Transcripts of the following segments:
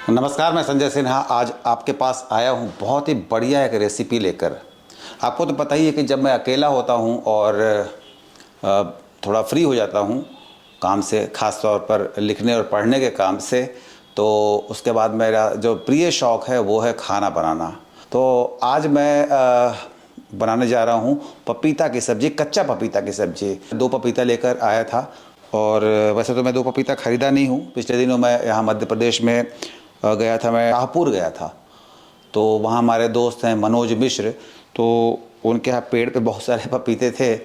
नमस्कार, मैं संजय सिन्हा आज आपके पास आया हूँ बहुत ही बढ़िया एक रेसिपी लेकर। आपको तो पता ही है कि जब मैं अकेला होता हूँ और थोड़ा फ्री हो जाता हूँ काम से, ख़ास तौर पर लिखने और पढ़ने के काम से, तो उसके बाद मेरा जो प्रिय शौक़ है वो है खाना बनाना। तो आज मैं बनाने जा रहा हूँ पपीता की सब्ज़ी, कच्चा पपीता की सब्ज़ी। 2 पपीता लेकर आया था और वैसे तो मैं 2 पपीता ख़रीदा नहीं हूँ। पिछले दिनों मैं यहाँ मध्य प्रदेश में गया था, मैं शाहपुर गया था। तो वहाँ हमारे दोस्त हैं मनोज मिश्र, तो उनके यहाँ पेड़ पे बहुत सारे पपीते थे।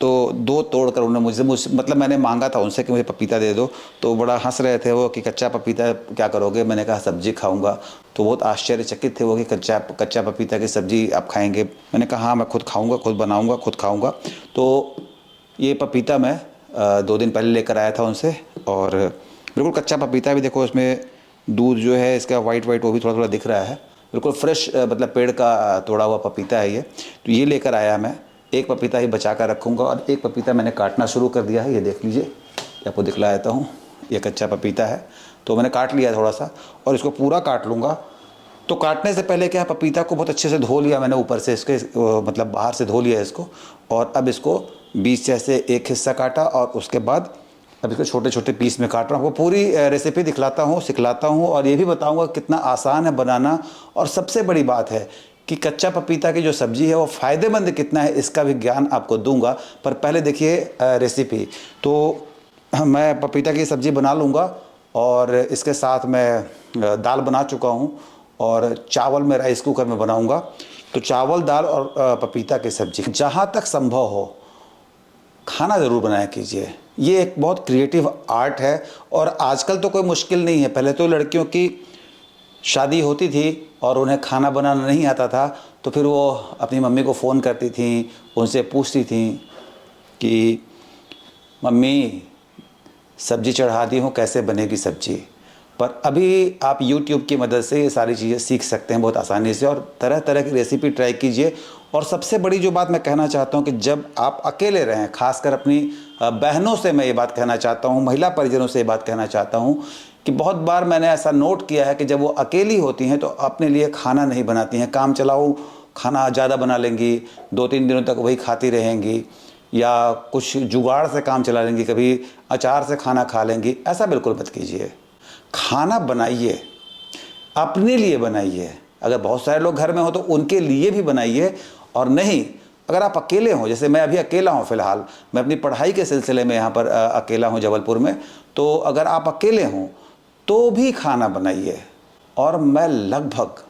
तो 2 तोड़ कर उन्होंने मुझसे मतलब मैंने मांगा था उनसे कि मुझे पपीता दे दो, तो बड़ा हंस रहे थे वो कि कच्चा पपीता क्या करोगे। मैंने कहा सब्जी खाऊंगा। तो बहुत आश्चर्यचकित थे वो कि कच्चा पपीता की सब्ज़ी आप खाएंगे। मैंने कहा हाँ, मैं खुद खाऊंगा, खुद बनाऊंगा, खुद खाऊंगा। तो ये पपीता मैं 2 दिन पहले लेकर आया था उनसे, और बिल्कुल कच्चा पपीता भी देखो, इसमें दूध जो है इसका वाइट वाइट वो भी थोड़ा थोड़ा दिख रहा है। बिल्कुल फ्रेश मतलब पेड़ का तोड़ा हुआ पपीता है ये। तो ये लेकर आया मैं। एक पपीता ही बचा कर रखूँगा और एक पपीता मैंने काटना शुरू कर दिया है। ये देख लीजिए, आपको दिखला देता हूँ। ये कच्चा पपीता है, तो मैंने काट लिया थोड़ा सा और इसको पूरा काट लूँगा। तो काटने से पहले क्या है, पपीता को बहुत अच्छे से धो लिया मैंने, ऊपर से इसके मतलब बाहर से धो लिया इसको। और अब इसको बीच से ऐसे एक हिस्सा काटा और उसके बाद अब इसको छोटे छोटे पीस में काट रहा हूँ। आपको पूरी रेसिपी दिखलाता हूँ, सिखलाता हूँ और ये भी बताऊँगा कितना आसान है बनाना। और सबसे बड़ी बात है कि कच्चा पपीता की जो सब्ज़ी है वो फ़ायदेमंद कितना है, इसका भी ज्ञान आपको दूंगा। पर पहले देखिए रेसिपी। तो मैं पपीता की सब्ज़ी बना लूँगा और इसके साथ मैं दाल बना चुका हूँ और चावल मैं राइस कुकर में बनाऊँगा। तो चावल, दाल और पपीता की सब्ज़ी, जहाँ तक संभव हो खाना ज़रूर बनाया कीजिए। ये एक बहुत क्रिएटिव आर्ट है और आजकल तो कोई मुश्किल नहीं है। पहले तो लड़कियों की शादी होती थी और उन्हें खाना बनाना नहीं आता था, तो फिर वो अपनी मम्मी को फ़ोन करती थी, उनसे पूछती थी कि मम्मी सब्ज़ी चढ़ा दी हूँ, कैसे बनेगी सब्ज़ी। पर अभी आप YouTube की मदद से ये सारी चीज़ें सीख सकते हैं बहुत आसानी से और तरह तरह की रेसिपी ट्राई कीजिए। और सबसे बड़ी जो बात मैं कहना चाहता हूँ कि जब आप अकेले रहें, खासकर अपनी बहनों से मैं ये बात कहना चाहता हूँ, महिला परिजनों से ये बात कहना चाहता हूँ कि बहुत बार मैंने ऐसा नोट किया है कि जब वो अकेली होती हैं तो अपने लिए खाना नहीं बनाती हैं। काम चलाओ खाना ज़्यादा बना लेंगी, 2-3 दिनों तक वही खाती रहेंगी, या कुछ जुगाड़ से काम चला लेंगी, कभी अचार से खाना खा लेंगी। ऐसा बिल्कुल मत कीजिए। खाना बनाइए, अपने लिए बनाइए। अगर बहुत सारे लोग घर में हो तो उनके लिए भी बनाइए। और नहीं, अगर आप अकेले हों, जैसे मैं अभी अकेला हूं, फ़िलहाल मैं अपनी पढ़ाई के सिलसिले में यहाँ पर अकेला हूं जबलपुर में, तो अगर आप अकेले हों तो भी खाना बनाइए। और मैं लगभग,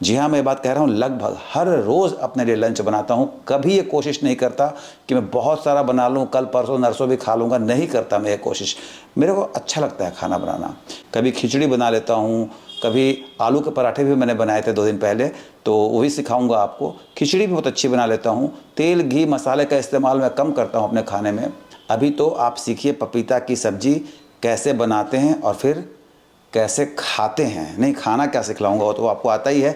जी हाँ, मैं ये बात कह रहा हूँ, लगभग हर रोज़ अपने लिए लंच बनाता हूँ। कभी ये कोशिश नहीं करता कि मैं बहुत सारा बना लूँ, कल परसों नरसों भी खा लूँगा, नहीं करता मैं ये कोशिश। मेरे को अच्छा लगता है खाना बनाना। कभी खिचड़ी बना लेता हूँ, कभी आलू के पराठे भी मैंने बनाए थे 2 दिन पहले, तो वही सिखाऊंगा आपको। खिचड़ी भी बहुत अच्छी बना लेता हूँ। तेल घी मसाले का इस्तेमाल मैं कम करता हूँ अपने खाने में। अभी तो आप सीखिए पपीता की सब्ज़ी कैसे बनाते हैं और फिर कैसे खाते हैं। नहीं, खाना क्या सिखलाऊंगा, वो तो आपको आता ही है।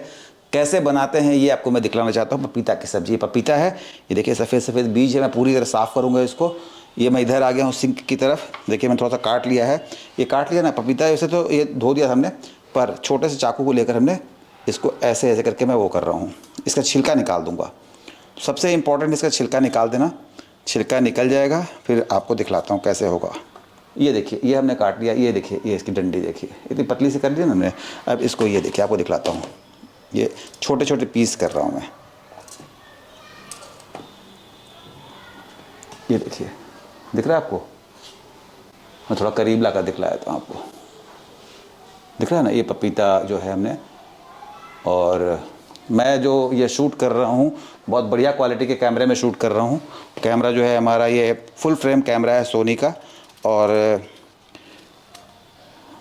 कैसे बनाते हैं ये आपको मैं दिखलाना चाहता हूँ। पपीता की सब्ज़ी, पपीता है, ये देखिए सफ़ेद सफ़ेद बीज है। मैं पूरी तरह साफ़ करूँगा इसको। ये मैं इधर आ गया हूँ सिंक की तरफ। देखिए मैं थोड़ा सा काट लिया है, ये काट लिया ना पपीता। वैसे तो ये धो दिया हमने, पर छोटे से चाकू को लेकर हमने इसको ऐसे ऐसे करके मैं वो कर रहा हूँ, इसका छिलका निकाल दूँगा। सबसे इम्पोर्टेंट इसका छिलका निकाल देना। छिलका निकल जाएगा, फिर आपको दिखलाता हूँ कैसे होगा। ये देखिए, ये हमने काट लिया। ये देखिए, ये इसकी डंडी देखिए, इतनी पतली सी कर दी ना हमने। अब इसको ये देखिए, आपको दिखलाता हूँ। ये छोटे छोटे पीस कर रहा हूँ मैं। ये देखिए, दिख रहा है आपको? मैं थोड़ा करीब लाकर दिखलाया था आपको। दिख रहा है ना, ये पपीता जो है हमने। और मैं जो ये शूट कर रहा हूँ बहुत बढ़िया क्वालिटी के कैमरे में शूट कर रहा हूँ। कैमरा जो है हमारा ये फुल फ्रेम कैमरा है सोनी का, और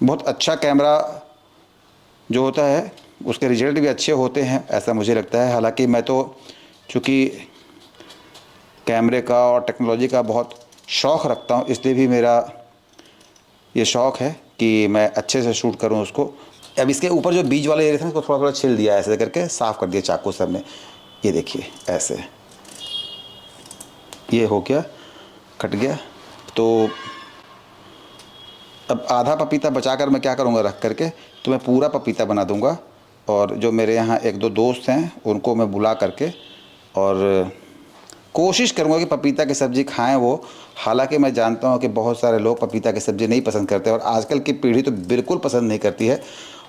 बहुत अच्छा कैमरा जो होता है उसके रिजल्ट भी अच्छे होते हैं, ऐसा मुझे लगता है। हालांकि मैं तो चूँकि कैमरे का और टेक्नोलॉजी का बहुत शौक़ रखता हूँ, इसलिए भी मेरा ये शौक़ है कि मैं अच्छे से शूट करूँ उसको। अब इसके ऊपर जो बीज वाले एरिया थे उसको थोड़ा थोड़ा छिल दिया, ऐसे करके साफ़ कर दिया चाकू से हमने। ये देखिए ऐसे, ये हो गया, कट गया। तो अब आधा पपीता बचाकर मैं क्या करूँगा, रख करके तो मैं पूरा पपीता बना दूँगा। और जो मेरे यहाँ एक दो दोस्त हैं उनको मैं बुला करके और कोशिश करूँगा कि पपीता की सब्ज़ी खाएं वो। हालांकि मैं जानता हूँ कि बहुत सारे लोग पपीता की सब्ज़ी नहीं पसंद करते और आजकल की पीढ़ी तो बिल्कुल पसंद नहीं करती है।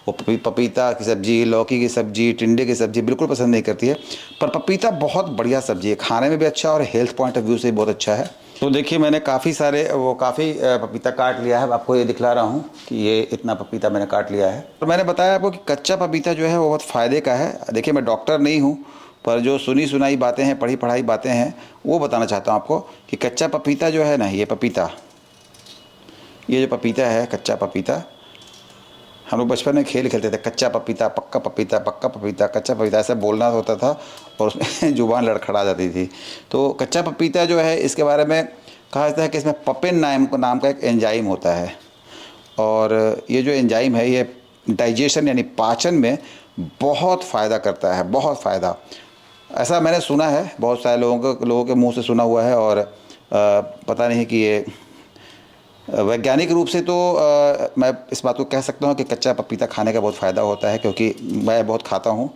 वो पपीता की सब्ज़ी, लौकी की सब्ज़ी, टिंडे की सब्ज़ी बिल्कुल पसंद नहीं करती है। पर पपीता बहुत बढ़िया सब्ज़ी है, खाने में भी अच्छा और हेल्थ पॉइंट ऑफ व्यू से भी बहुत अच्छा है। तो देखिए मैंने काफ़ी पपीता काट लिया है। आपको ये दिखला रहा हूँ कि ये इतना पपीता मैंने काट लिया है। तो मैंने बताया आपको कि कच्चा पपीता जो है वो बहुत फ़ायदे का है। देखिए मैं डॉक्टर नहीं हूँ, पर जो सुनी सुनाई बातें हैं, पढ़ी पढ़ाई बातें हैं, वो बताना चाहता हूँ आपको कि कच्चा पपीता जो है ना, ये जो पपीता है, कच्चा पपीता, हम लोग बचपन में खेल खेलते थे, कच्चा पपीता, पक्का पपीता, पक्का पपीता, कच्चा पपीता, ऐसा बोलना होता था और उसमें जुबान लड़खड़ा जाती थी। तो कच्चा पपीता जो है, इसके बारे में कहा जाता है कि इसमें पपिन नाम का एक एंजाइम होता है और ये जो एंजाइम है ये डाइजेशन यानी पाचन में बहुत फ़ायदा करता है, बहुत फ़ायदा। ऐसा मैंने सुना है, बहुत सारे लोगों के मुंह से सुना हुआ है और पता नहीं कि ये वैज्ञानिक रूप से तो मैं इस बात को कह सकता हूँ कि कच्चा पपीता खाने का बहुत फ़ायदा होता है, क्योंकि मैं बहुत खाता हूँ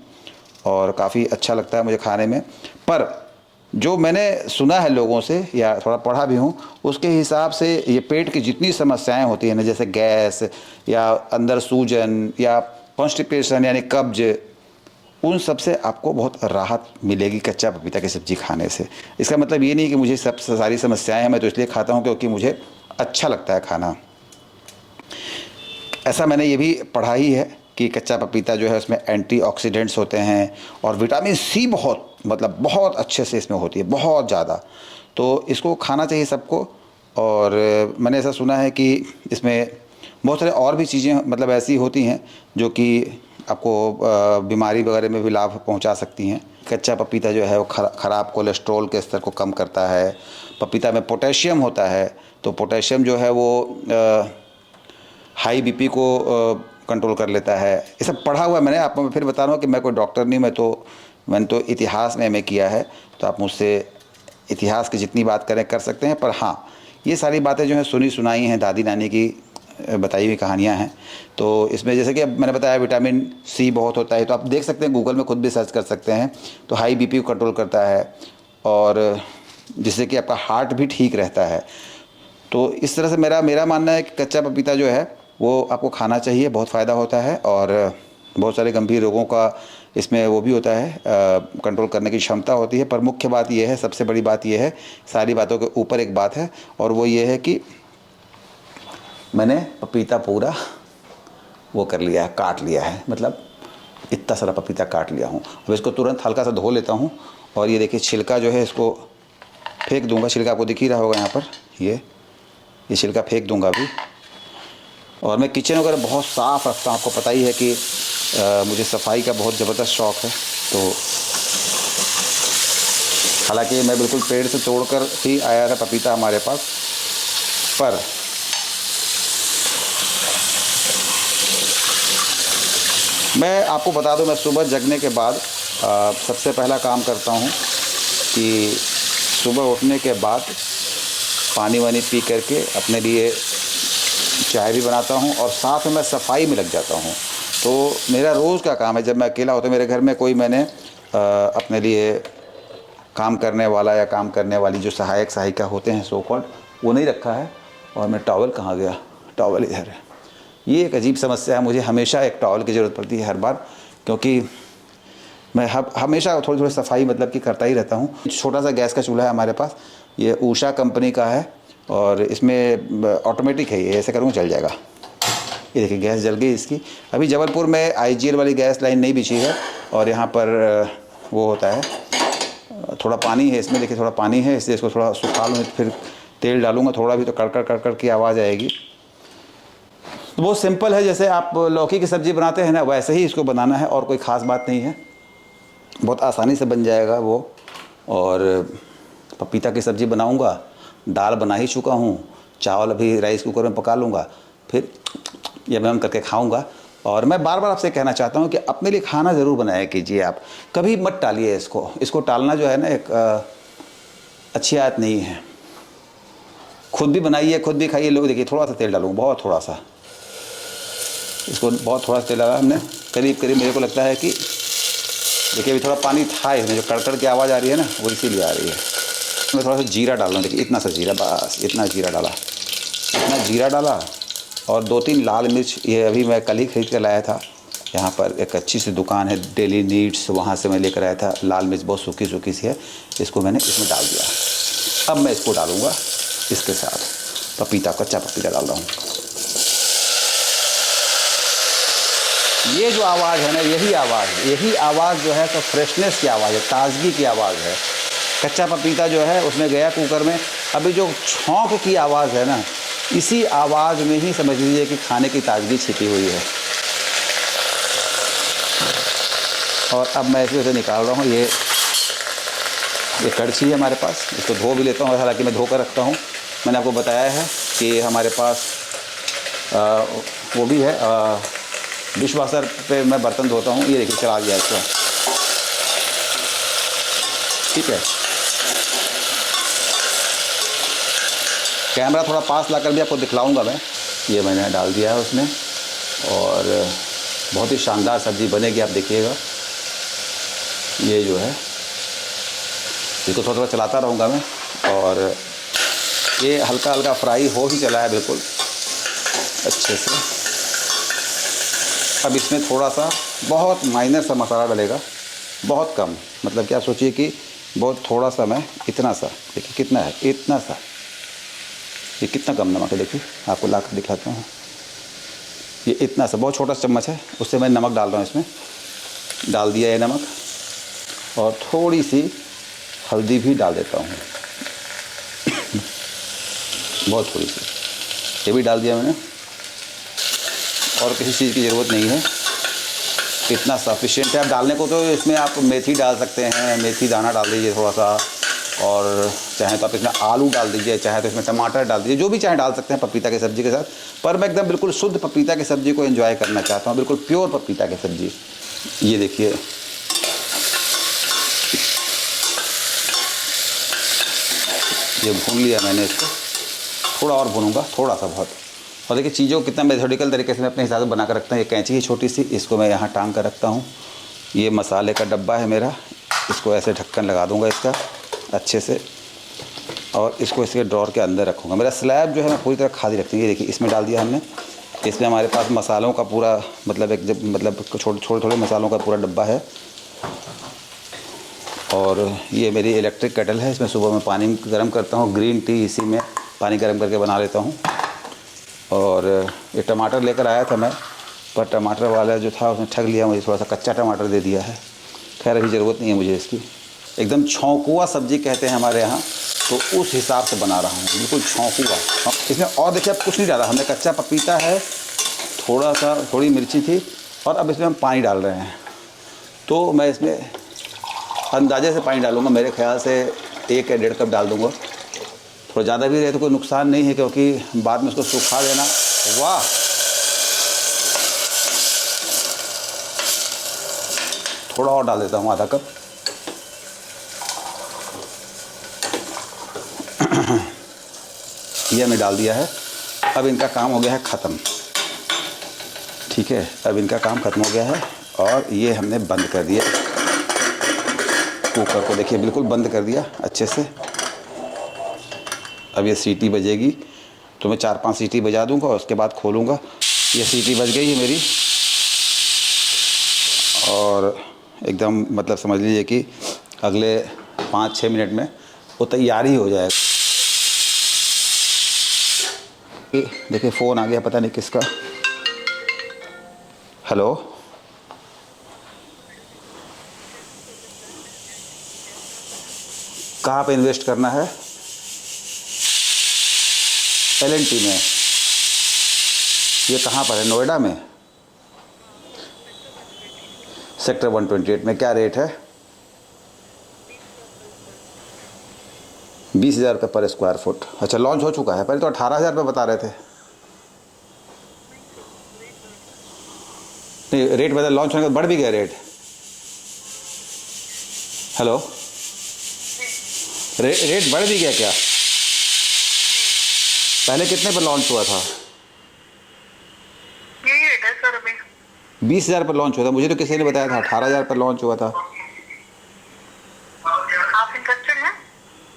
और काफ़ी अच्छा लगता है मुझे खाने में। पर जो मैंने सुना है लोगों से या थोड़ा पढ़ा भी हूँ, उसके हिसाब से ये पेट की जितनी समस्याएं होती हैं ना, जैसे गैस या अंदर सूजन या कॉन्स्टिपेशन यानी कब्ज, उन सब से आपको बहुत राहत मिलेगी कच्चा पपीता की सब्ज़ी खाने से। इसका मतलब ये नहीं कि मुझे सब सारी समस्याएं हैं, मैं तो इसलिए खाता हूँ क्योंकि मुझे अच्छा लगता है खाना। ऐसा मैंने ये भी पढ़ा ही है कि कच्चा पपीता जो है उसमें एंटीऑक्सीडेंट्स होते हैं और विटामिन सी बहुत अच्छे से इसमें होती है, बहुत ज़्यादा। तो इसको खाना चाहिए सबको। और मैंने ऐसा सुना है कि इसमें बहुत सारे और भी चीज़ें मतलब ऐसी होती हैं जो कि आपको बीमारी वगैरह में भी लाभ पहुंचा सकती हैं। कच्चा पपीता जो है वो ख़राब कोलेस्ट्रॉल के स्तर को कम करता है। पपीता में पोटेशियम होता है, तो पोटेशियम जो है वो हाई बीपी को कंट्रोल कर लेता है। ये सब पढ़ा हुआ है मैंने। आपको मैं फिर बता रहा हूँ कि मैं कोई डॉक्टर नहीं, मैंने तो इतिहास में एमए किया है, तो आप मुझसे इतिहास की जितनी बात करें कर सकते हैं। पर हाँ, ये सारी बातें जो हैं सुनी सुनाई हैं, दादी नानी की बताई हुई कहानियाँ हैं। तो इसमें जैसे कि अब मैंने बताया विटामिन सी बहुत होता है, तो आप देख सकते हैं, गूगल में खुद भी सर्च कर सकते हैं। तो हाई बीपी को कंट्रोल करता है और जिससे कि आपका हार्ट भी ठीक रहता है। तो इस तरह से मेरा मानना है कि कच्चा पपीता जो है वो आपको खाना चाहिए, बहुत फ़ायदा होता है और बहुत सारे गंभीर रोगों का इसमें वो भी होता है, कंट्रोल करने की क्षमता होती है। पर मुख्य बात ये है, सबसे बड़ी बात ये है, सारी बातों के ऊपर एक बात है, और वो ये है कि मैंने पपीता पूरा वो कर लिया है, काट लिया है, मतलब इतना सारा पपीता काट लिया हूँ। अब इसको तुरंत हल्का सा धो लेता हूँ और ये देखिए छिलका जो है इसको फेंक दूंगा। छिलका आपको दिख ही रहा होगा यहाँ पर, ये छिलका फेंक दूंगा अभी। और मैं किचन वगैरह बहुत साफ़ रखता हूँ, आपको पता ही है कि मुझे सफाई का बहुत ज़बरदस्त शौक़ है। तो हालांकि मैं बिल्कुल पेड़ से तोड़कर ही आया था पपीता हमारे पास, पर मैं आपको बता दूं, मैं सुबह जगने के बाद सबसे पहला काम करता हूं कि सुबह उठने के बाद पानी वानी पी करके अपने लिए चाय भी बनाता हूं और साथ में मैं सफाई में लग जाता हूं। तो मेरा रोज़ का काम है, जब मैं अकेला होता हूं, मेरे घर में कोई मैंने अपने लिए काम करने वाला या काम करने वाली जो सहायक सहायिका होते हैं सो कॉल्ड, वो नहीं रखा है। और मैं टॉवल कहाँ गया, टॉवल इधर है। ये एक अजीब समस्या है, मुझे हमेशा एक टॉवल की ज़रूरत पड़ती है हर बार, क्योंकि मैं हमेशा थोड़ी थोड़ी सफाई मतलब कि करता ही रहता हूँ। छोटा सा गैस का चूल्हा है हमारे पास, ये ऊषा कंपनी का है और इसमें ऑटोमेटिक है, ये ऐसे करूँगा चल जाएगा। ये देखिए गैस जल गई इसकी। अभी जबलपुर में IGL वाली गैस लाइन नहीं बिछी है और यहाँ पर वो होता है, थोड़ा पानी है इसमें, देखिए थोड़ा पानी है, इसलिए इसको थोड़ा सुखा लूँ, फिर तेल डालूँगा थोड़ा भी, तो कड़कड़ कड़कड़ की आवाज़ आएगी। तो बहुत सिंपल है, जैसे आप लौकी की सब्ज़ी बनाते हैं ना, वैसे ही इसको बनाना है और कोई ख़ास बात नहीं है, बहुत आसानी से बन जाएगा वो। और पपीता की सब्ज़ी बनाऊंगा, दाल बना ही चुका हूँ, चावल अभी राइस कुकर में पका लूँगा, फिर यह मैं करके खाऊंगा। और मैं बार बार आपसे कहना चाहता हूँ कि अपने लिए खाना ज़रूर बनाया कीजिए, आप कभी मत टालिए इसको टालना जो है ना एक अच्छी आदत नहीं है। खुद भी बनाइए, खुद भी खाइए। लोग देखिए थोड़ा सा तेल डालूंगा, बहुत थोड़ा सा, इसको बहुत थोड़ा सा तेल डाला हमने, करीब करीब मेरे को लगता है कि देखिए अभी थोड़ा पानी था इसमें, जो कड़कड़ की आवाज़ आ रही है ना वो इसीलिए आ रही है। मैं थोड़ा सा जीरा डाल रहा हूँ, देखिए इतना सा जीरा, बस इतना जीरा डाला, इतना जीरा डाला। और 2-3 लाल मिर्च, ये अभी मैं कल ही खरीद कर लाया था। यहाँ पर एक अच्छी सी दुकान है डेली नीड्स, वहाँ से मैं लेकर आया था। लाल मिर्च बहुत सूखी सूखी सी है, इसको मैंने इसमें डाल दिया। अब मैं इसको डालूँगा इसके साथ पपीता, कच्चा पपीता डाल रहा हूँ। ये जो आवाज़ है ना, यही आवाज़ जो है तो फ्रेशनेस की आवाज़ है, ताज़गी की आवाज़ है। कच्चा पपीता जो है उसमें गया कुकर में, अभी जो छौंक की आवाज़ है ना, इसी आवाज़ में ही समझ लीजिए कि खाने की ताज़गी छिपी हुई है। और अब मैं इसमें से निकाल रहा हूँ, ये कड़छी है हमारे पास, इसको धो भी लेता हूँ, हालांकि मैं धो कर रखता हूँ। मैंने आपको बताया है कि हमारे पास वो भी है, डिश वाशर पे मैं बर्तन धोता हूँ। ये देखिए चला गया इसका, ठीक है। कैमरा थोड़ा पास लाकर भी आपको दिखलाऊंगा मैं। ये मैंने डाल दिया है उसमें, और बहुत ही शानदार सब्ज़ी बनेगी, आप देखिएगा। ये जो है इसको थोड़ा थोड़ा चलाता रहूँगा मैं, और ये हल्का हल्का फ्राई हो ही चला है बिल्कुल अच्छे से। अब इसमें थोड़ा सा बहुत माइनर सा मसाला डलेगा, बहुत कम, मतलब क्या सोचिए कि बहुत थोड़ा सा, मैं इतना सा, देखिए कितना है, इतना सा, ये कितना कम नमक है, देखिए आपको ला कर दिखाता हूँ। ये इतना सा बहुत छोटा चम्मच है, उससे मैं नमक डाल रहा हूँ इसमें, डाल दिया है नमक, और थोड़ी सी हल्दी भी डाल देता हूँ बहुत थोड़ी सी, ये भी डाल दिया मैंने। और किसी चीज़ की ज़रूरत नहीं है, इतना सफिशिएंट है। आप डालने को तो इसमें आप मेथी डाल सकते हैं, मेथी दाना डाल दीजिए थोड़ा सा, और चाहे तो आप इसमें आलू डाल दीजिए, चाहे तो इसमें टमाटर डाल दीजिए, जो भी चाहे डाल सकते हैं पपीता की सब्ज़ी के साथ। पर मैं एकदम बिल्कुल शुद्ध पपीता की सब्ज़ी को एंजॉय करना चाहता हूँ, बिल्कुल प्योर पपीता की सब्ज़ी। ये देखिए ये भून लिया मैंने इसको, थोड़ा और भूनूंगा, थोड़ा सा बहुत। और देखिए चीज़ों को कितना मेथोडिकल तरीके से मैं अपने हिसाब से बना कर रखता हूँ। ये कैंची है छोटी सी, इसको मैं यहाँ टांग कर रखता हूँ। ये मसाले का डब्बा है मेरा, इसको ऐसे ढक्कन लगा दूँगा इसका अच्छे से, और इसको इसके ड्रॉर के अंदर रखूँगा। मेरा स्लैब जो है मैं पूरी तरह खाली रखती हूँ। ये देखिए इसमें डाल दिया हमने, इसमें हमारे पास मसालों का पूरा मतलब छोटे थोड़े मसालों का पूरा डब्बा है। और ये मेरी इलेक्ट्रिक केटल है, इसमें सुबह मैं पानी गर्म करता हूँ, ग्रीन टी इसी में पानी गर्म करके बना लेता हूँ। और ये टमाटर लेकर आया था मैं, पर टमाटर वाला जो था उसने ठग लिया मुझे, थोड़ा सा कच्चा टमाटर दे दिया है। खैर अभी ज़रूरत नहीं है मुझे इसकी। एकदम छौंकुआ सब्ज़ी कहते हैं हमारे यहाँ, तो उस हिसाब से बना रहा हूँ, बिल्कुल छौंकुआ। इसमें और देखिए अब कुछ नहीं डाला हमने, कच्चा पपीता है, थोड़ा सा थोड़ी मिर्ची थी, और अब इसमें हम पानी डाल रहे हैं। तो मैं इसमें अंदाजे से पानी डालूँगा, मेरे ख्याल से 1 या 1.5 कप डाल दूँगा। थोड़ा ज़्यादा भी रहे तो कोई नुकसान नहीं है, क्योंकि बाद में उसको सुखा देना। वाह, थोड़ा और डाल देता हूँ, आधा कप। ये हमने डाल दिया है। अब इनका काम हो गया है ख़त्म, ठीक है। अब इनका काम ख़त्म हो गया है, और ये हमने बंद कर दिया कुकर को, देखिए बिल्कुल बंद कर दिया अच्छे से। अब ये सीटी बजेगी तो मैं 4-5 सीटी बजा दूंगा, और उसके बाद खोलूँगा। ये सीटी बज गई है मेरी, और एकदम मतलब समझ लीजिए कि अगले 5-6 मिनट में वो तैयार ही हो जाएगा। देखिए फ़ोन आ गया, पता नहीं किसका। हेलो, कहाँ पे इन्वेस्ट करना है? L&T में। ये कहाँ पर है? नोएडा में, सेक्टर 128 में। क्या रेट है? 20,000 रुपये पर स्क्वायर फुट। अच्छा, लॉन्च हो चुका है? पहले तो 18,000 रुपये बता रहे थे। नहीं, रेट बदल, लॉन्च होने के बाद बढ़ भी गया रेट। हेलो, रेट बढ़ भी गया क्या? पहले कितने पर लॉन्च हुआ था? यही रेट है सर अभी। 20,000 पर लॉन्च हुआ था, मुझे तो किसी ने बताया था 18,000 पर लॉन्च हुआ था। आप इंटरेस्टेड हैं?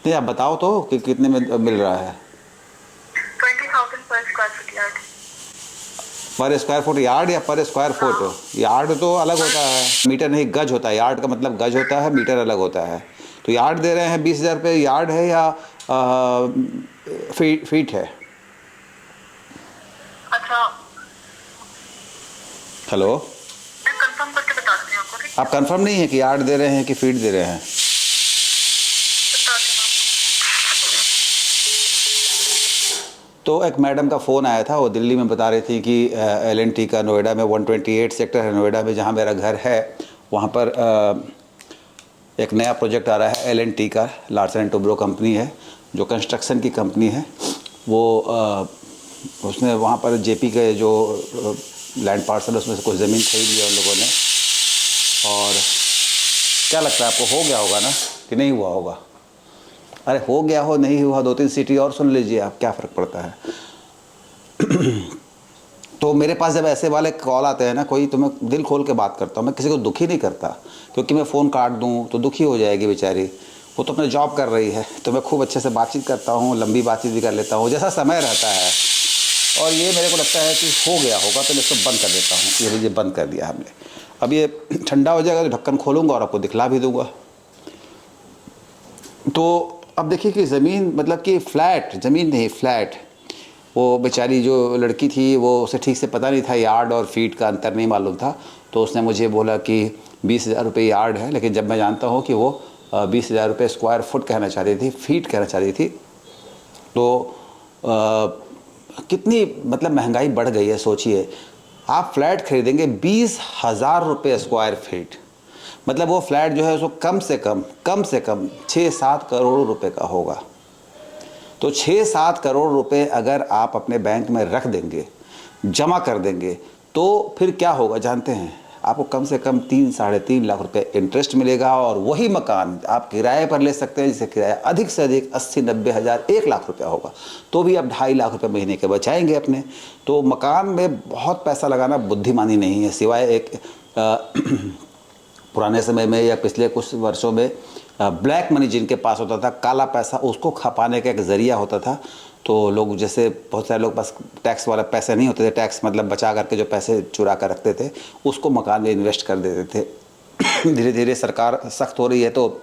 नहीं, आप बताओ तो कि कितने में मिल रहा है? 20,000 पर स्क्वायर फीट यार्ड। पर स्क्वायर फुट यार्ड या पर स्क्वायर फुट? यार्ड तो अलग होता है, मीटर नहीं, गज होता है। यार्ड का मतलब गज होता है, मीटर अलग होता है। तो यार्ड दे रहे हैं 20,000 रुपये, यार्ड है या फीट है? अच्छा, हेलो, मैं कंफर्म करके बताती हूँ आपको, ठीक है? आप कंफर्म नहीं है कि यार्ड दे रहे हैं कि फीट दे रहे हैं? बताती हूँ तो एक मैडम का फ़ोन आया था, वो दिल्ली में बता रही थी कि L&T का नोएडा में 128 सेक्टर है नोएडा में, जहाँ मेरा घर है, वहाँ पर एक नया प्रोजेक्ट आ रहा है L&T का। लार्सन एंड टुब्रो कंपनी है जो कंस्ट्रक्शन की कंपनी है। वो उसने वहाँ पर जेपी के जो लैंड पार्सल, उसमें से कुछ ज़मीन खरीद लिया उन लोगों ने। और क्या लगता है आपको, हो गया होगा ना कि नहीं हुआ होगा? अरे हो गया हो, नहीं हुआ, 2-3 सिटी और सुन लीजिए आप, क्या फ़र्क पड़ता है। तो मेरे पास जब ऐसे वाले कॉल आते हैं ना कोई, तो मैं दिल खोल के बात करता हूँ। मैं किसी को दुखी नहीं करता, क्योंकि मैं फ़ोन काट दूँ तो दुखी हो जाएगी बेचारी। वो तो अपना जॉब कर रही है, तो मैं खूब अच्छे से बातचीत करता हूँ, लंबी बातचीत भी कर लेता हूँ जैसा समय रहता है। और ये मेरे को लगता है कि हो गया होगा, तो मैं इसको बंद कर देता हूँ। ये लीजिए, बंद कर दिया हमने। अब ये ठंडा हो जाएगा तो ढक्कन खोलूँगा और आपको दिखला भी दूँगा। तो अब देखिए कि ज़मीन, मतलब कि फ्लैट ज़मीन नहीं, फ्लैट। वो बेचारी जो लड़की थी, वो उसे ठीक से पता नहीं था, यार्ड और फीट का अंतर नहीं मालूम था। तो उसने मुझे बोला कि 20,000 रुपये यार्ड है, लेकिन जब मैं जानता हूँ कि वो 20,000 रुपये स्क्वायर फुट कहना चाह रही थी, फीट कहना चाह रही थी। तो कितनी मतलब महंगाई बढ़ गई है, सोचिए। आप फ्लैट खरीदेंगे 20,000 रुपये स्क्वायर फीट, मतलब वो फ्लैट जो है उसको कम से कम 6-7 करोड़ रुपए का होगा। तो 6-7 करोड़ रुपए अगर आप अपने बैंक में रख देंगे, जमा कर देंगे, तो फिर क्या होगा जानते हैं? आपको कम से कम 3-3.5 लाख रुपए इंटरेस्ट मिलेगा, और वही मकान आप किराए पर ले सकते हैं, जिसे किराया अधिक से अधिक 80-90 हज़ार, 1 लाख रुपया होगा, तो भी आप 2.5 लाख रुपये महीने के बचाएंगे अपने। तो मकान में बहुत पैसा लगाना बुद्धिमानी नहीं है, सिवाय एक पुराने समय में या पिछले कुछ वर्षों में ब्लैक मनी जिनके पास होता था, काला पैसा, उसको खपाने का एक ज़रिया होता था। तो लोग, जैसे बहुत सारे लोग पास टैक्स वाला पैसे नहीं होते थे, टैक्स मतलब बचा करके जो पैसे चुरा कर रखते थे, उसको मकान में इन्वेस्ट कर देते थे। धीरे धीरे सरकार सख्त हो रही है, तो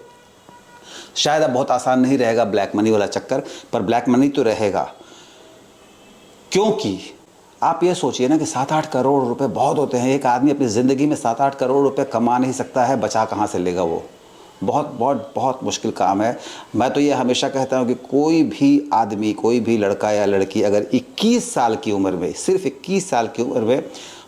शायद अब बहुत आसान नहीं रहेगा ब्लैक मनी वाला चक्कर, पर ब्लैक मनी तो रहेगा। क्योंकि आप ये सोचिए ना कि 7-8 करोड़ रुपए बहुत होते हैं। एक आदमी अपनी ज़िंदगी में 7-8 करोड़ रुपए कमा नहीं सकता है, बचा कहाँ से लेगा वो? बहुत बहुत बहुत मुश्किल काम है। मैं तो ये हमेशा कहता हूँ कि कोई भी आदमी, कोई भी लड़का या लड़की अगर 21 साल की उम्र में, सिर्फ 21 साल की उम्र में,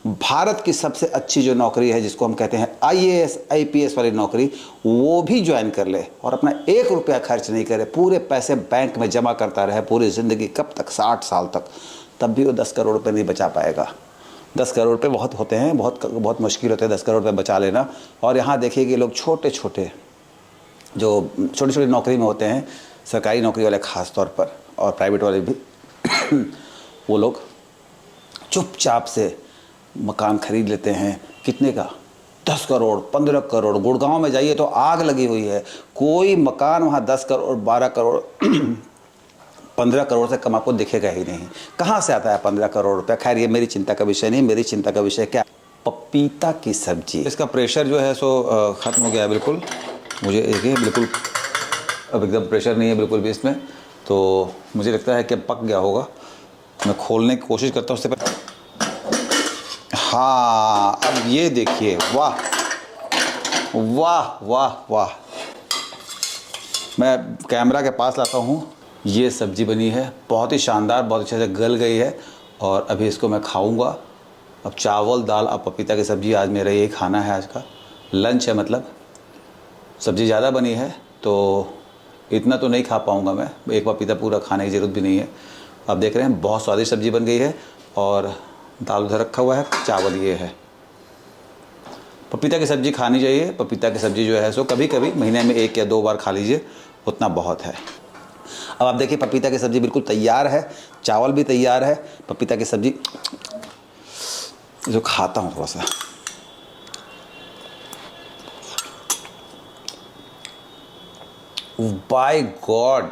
भारत की सबसे अच्छी जो नौकरी है, जिसको हम कहते हैं IAS IPS वाली नौकरी, वो भी ज्वाइन कर ले और अपना 1 रुपया खर्च नहीं करे, पूरे पैसे बैंक में जमा करता रहे पूरी ज़िंदगी, कब तक? 60 साल तक, तब भी वो 10 करोड़ रुपये नहीं बचा पाएगा। 10 करोड़ रुपये बहुत होते हैं, बहुत बहुत मुश्किल होता है 10 करोड़ रुपये बचा लेना। और यहाँ देखिए कि लोग छोटे छोटे, जो छोटी छोटी नौकरी में होते हैं, सरकारी नौकरी वाले ख़ास तौर पर, और प्राइवेट वाले भी, वो लोग चुपचाप से मकान खरीद लेते हैं। कितने का? 10 करोड़, 15 करोड़। गुड़गांव में जाइए तो आग लगी हुई है, कोई मकान वहाँ 10 करोड़, 12 करोड़ 15 करोड़ से कम आपको दिखेगा ही नहीं। कहाँ से आता है 15 करोड़ रुपया? खैर, ये मेरी चिंता का विषय नहीं। मेरी चिंता का विषय क्या? पपीता की सब्जी। इसका प्रेशर जो है सो ख़त्म हो गया है बिल्कुल। मुझे देखिए, बिल्कुल अब एकदम प्रेशर नहीं है बिल्कुल भी इसमें, तो मुझे लगता है कि पक गया होगा। मैं खोलने की कोशिश करता हूँ उससे पहले। हाँ, अब ये देखिए, वाह वाह वाह वाह। मैं कैमरा के पास लाता हूँ। ये सब्ज़ी बनी है, बहुत ही शानदार, बहुत अच्छे से गल गई है, और अभी इसको मैं खाऊंगा। अब चावल, दाल, अब पपीता की सब्ज़ी, आज मेरा ये खाना है, आज का लंच है। मतलब सब्ज़ी ज़्यादा बनी है तो इतना तो नहीं खा पाऊंगा मैं, एक पपीता पूरा खाने की ज़रूरत भी नहीं है। आप देख रहे हैं बहुत स्वादिष्ट सब्ज़ी बन गई है, और दाल उधर रखा हुआ है, चावल ये है। पपीता की सब्ज़ी खानी चाहिए। पपीता की सब्ज़ी जो है सो कभी कभी महीने में 1 या 2 बार खा लीजिए, उतना बहुत है। अब आप देखिए पपीता की सब्ज़ी बिल्कुल तैयार है, चावल भी तैयार है। पपीता की सब्ज़ी जो खाता हूँ थोड़ा सा, बाय गॉड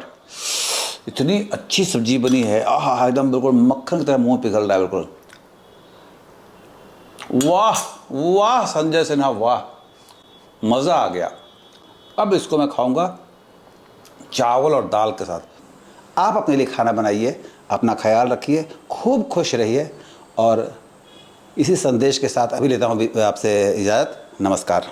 इतनी अच्छी सब्जी बनी है। आहा, एकदम बिल्कुल मक्खन की तरह मुंह पिघल रहा है बिल्कुल। वाह वाह संजय सिन्हा, वाह, मज़ा आ गया। अब इसको मैं खाऊंगा चावल और दाल के साथ। आप अपने लिए खाना बनाइए, अपना ख्याल रखिए, खूब खुश रहिए, और इसी संदेश के साथ अभी लेता हूँ आपसे इजाज़त। नमस्कार।